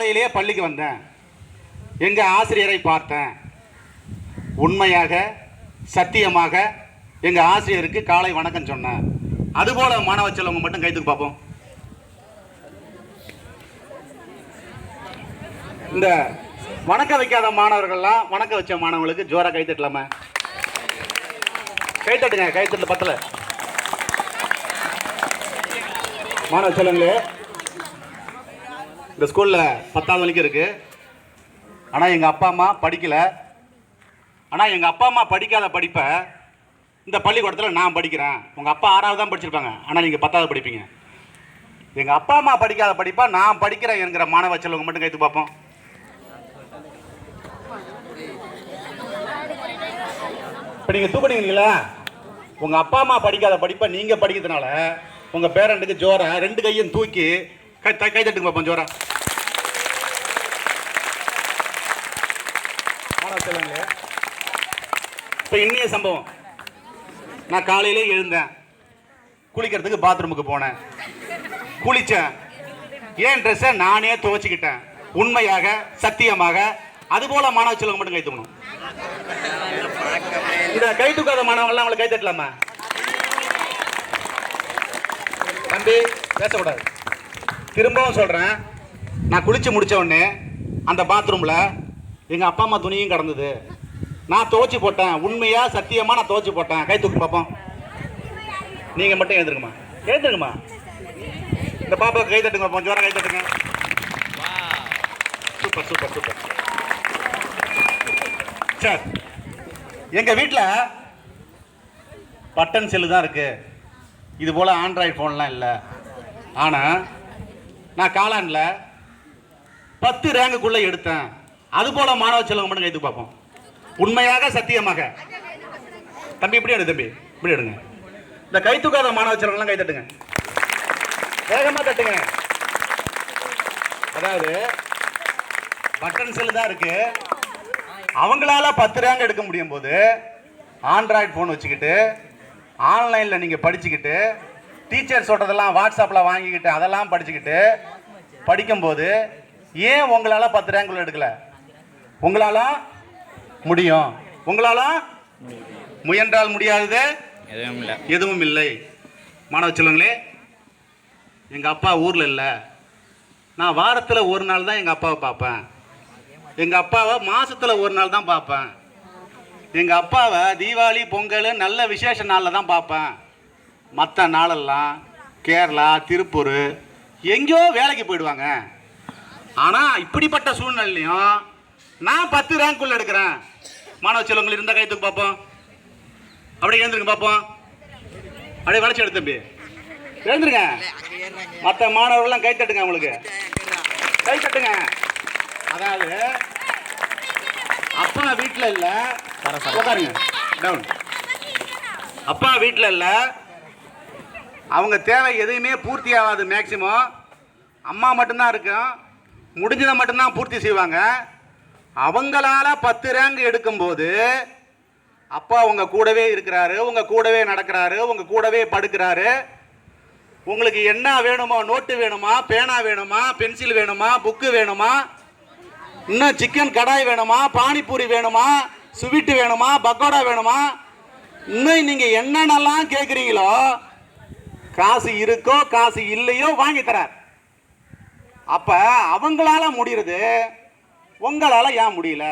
காலையிலேயே பள்ளிக்கு வந்தேன், எங்கள் ஆசிரியரை பார்த்தேன், உண்மையாக சத்தியமாக எங்கள் ஆசிரியருக்கு காலை வணக்கம் சொன்னேன். அதுபோல மாணவ செல்வங்க மட்டும் கைத்துக்கு பார்ப்போம். இந்த வணக்கம் வைக்காத மாணவர்கள்லாம் வணக்கம் வச்ச மாணவங்களுக்கு ஜோரா கைத்தட்டலாமா? கைத்தட்டுங்க, கைத்தட்டு பத்தல. மாணவ செல்வங்களே, இந்த ஸ்கூலில் 10வது வரைக்கும் இருக்கு. ஆனால் எங்கள் அப்பா அம்மா படிக்கலை. ஆனால் எங்கள் அப்பா அம்மா படிக்காத படிப்பை இந்த பள்ளிக்கூடத்தில் நான் படிக்கிறேன். உங்கள் அப்பா 6வது தான் படிச்சிருப்பாங்க, ஆனால் நீங்கள் 10வது படிப்பீங்க. எங்கள் அப்பா அம்மா படிக்காத படிப்பை நான் படிக்கிறேன் என்கிற மாணவ செல்வங்க மட்டும் கைத்து பார்ப்போம். இப்போ நீங்கள் தூக்குனீங்களா? உங்கள் அப்பா அம்மா படிக்காத படிப்பை நீங்கள் படிக்கிறதுனால உங்கள் பேரண்ட்டுக்கு ஜோரா 2 கையும் தூக்கி கை தட்டுங்க பார்ப்போம் ஜோரா. இப்போ இன்னைய சம்பவம், நான் காலையிலே எழுந்தேன், குளிக்கிறதுக்கு பாத்ரூமுக்கு போனேன், குளித்தேன், ஏன் ட்ரெஸ்ஸை நானே துவைச்சிக்கிட்டேன். உண்மையாக சத்தியமாக அதுபோல மாணவ செல்வங்க மட்டும் கை தூக்கணும். இந்த கை தூக்காத மாணவங்கள்லாம் அவங்களை கை தட்டலாமா? தம்பி பேசக்கூடாது. திரும்பவும் சொல்கிறேன், நான் குளிச்சு முடித்த உடனே அந்த பாத்ரூமில் எங்கள் அப்பா அம்மா துணியும் கிடந்தது, நான் துவைச்சி போட்டேன். உண்மையாக சத்தியமாக நான் துவைச்சி போட்டேன். கை தூக்கு பார்ப்போம். நீங்கள் மட்டும் எழுந்துருங்கம்மா, எழுந்துருங்கம்மா. இந்த பாப்பாவுக்கு கை தட்டுங்க, கொஞ்சம் ஜோரம் கை தட்டுங்க. Super super super. சார், எங்கள் வீட்டில் பட்டன் செல்லு தான் இருக்குது, இது போல் ஆண்ட்ராய்டு ஃபோன்லாம் இல்லை. ஆனால் நான் காலாண்டில் 10 ரேங்குக்குள்ளே எடுத்தேன். அதுபோல் மாணவ செல்வங்க மட்டும் கைத்து பார்ப்போம். உண்மையாக சத்தியமாக. தம்பி இப்படி எடு, தம்பி இப்படி எடுங்க. இந்த கை தூக்காத மாணவ செல்வங்கள்லாம் கை தட்டுங்க, வேகமாக தட்டுங்க. அதாவது பட்டன் செல்லு தான் இருக்கு, அவங்களால 10 ரேங்க் எடுக்க முடியும் போது ஆண்ட்ராய்டு ஃபோன் வச்சுக்கிட்டு ஆன்லைனில் நீங்கள் படிச்சுக்கிட்டு டீச்சர் சொல்கிறதெல்லாம் வாட்ஸ்அப்பில் வாங்கிக்கிட்டு அதெல்லாம் படிச்சுக்கிட்டு படிக்கும்போது ஏன் உங்களால் 10 ரேங்க் எடுக்கல? உங்களால் முடியும். உங்களால் முயன்றால் முடியாதது எதுவும் இல்லை. மாணவ செல்வங்களே, எங்கள் அப்பா ஊரில் இல்லை, நான் வாரத்தில் ஒரு நாள் தான் எங்கள் அப்பாவை பார்ப்பேன். எங்கள் அப்பாவை மாதத்தில் ஒரு நாள் தான் பார்ப்பேன். எங்கள் அப்பாவை தீபாவளி பொங்கல் நல்ல விசேஷ நாளில் தான் பார்ப்பேன். மற்ற நாளெல்லாம் கேரளா திருப்பூர் எங்கேயோ வேலைக்கு போயிடுவாங்க. ஆனால் இப்படிப்பட்ட சூழ்நிலையும் நான் 10 ரேங்க்குள்ள எடுக்கிறேன். மாணவ செல்வங்கள் இருந்தால் கைத்துக்கு பார்ப்போம். அப்படியே எழுந்துருங்க பார்ப்போம். அப்படியே வளைச்சி எடுத்து தம்பி எழுந்துருங்க. மற்ற மாணவர்கள்லாம் கை தட்டுங்க, அவங்களுக்கு கை தட்டுங்க. அதாவது அப்பா வீட்டில் இல்லை, உட்காருங்க டவுன். அப்பா வீட்டில் இல்லை, அவங்க தேவை எதையுமே பூர்த்தி ஆகாது. மேக்சிமம் அம்மா மட்டும்தான் இருக்கும், முடிஞ்சதை மட்டும்தான் பூர்த்தி செய்வாங்க. அவங்களால 10 ரேங்க் எடுக்கும்போது அப்பா உங்கள் கூடவே இருக்கிறாரு, உங்கள் கூடவே நடக்கிறாரு, உங்கள் கூடவே படுக்கிறாரு. உங்களுக்கு என்ன வேணுமோ, நோட்டு வேணுமா, பேனா வேணுமா, பென்சில் வேணுமா, புக்கு வேணுமா, இன்னும் சிக்கன் கடாய் வேணுமா, பானிபூரி வேணுமா, ஸ்வீட்டு வேணுமா, பக்கோடா வேணுமா, இன்னும் நீங்கள் என்னென்னலாம் கேட்குறீங்களோ காசு இருக்கோ காசு இல்லையோ வாங்கி தரார். அப்ப அவங்களால முடியுது, உங்களால ஏன் முடியல?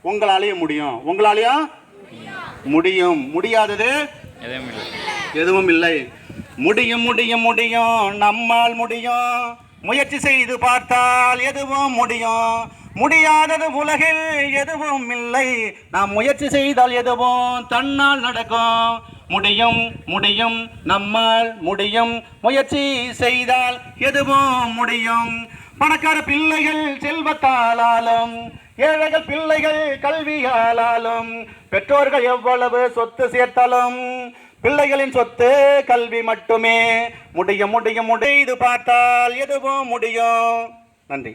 உங்களாலேயும் முடியும், உங்களாலேயும் முடியும். முடியாதது எதுவும் இல்லை. முடியும் முடியும் முடியும், நம்மால் முடியும். முயற்சி செய்து பார்த்தால் எதுவும் முடியும். முடியாதது உலகில் எதுவும் இல்லை. நாம் முயற்சி செய்தால் எதுவும் தன்னால் நடக்கும். முடியும் முடியும், நம்மால் முடியும். முயற்சி செய்தால் எதுவும் முடியும். பணக்கார பிள்ளைகள் செல்வத்தாலும், ஏழைகள் பிள்ளைகள் கல்வியாலும், பெற்றோர்கள் எவ்வளவு சொத்து சேர்த்தாலும் பிள்ளைகளின் சொத்து கல்வி மட்டுமே. முடியும் முடியும், முடிந்து பார்த்தால் எதுவும் முடியும். நன்றி.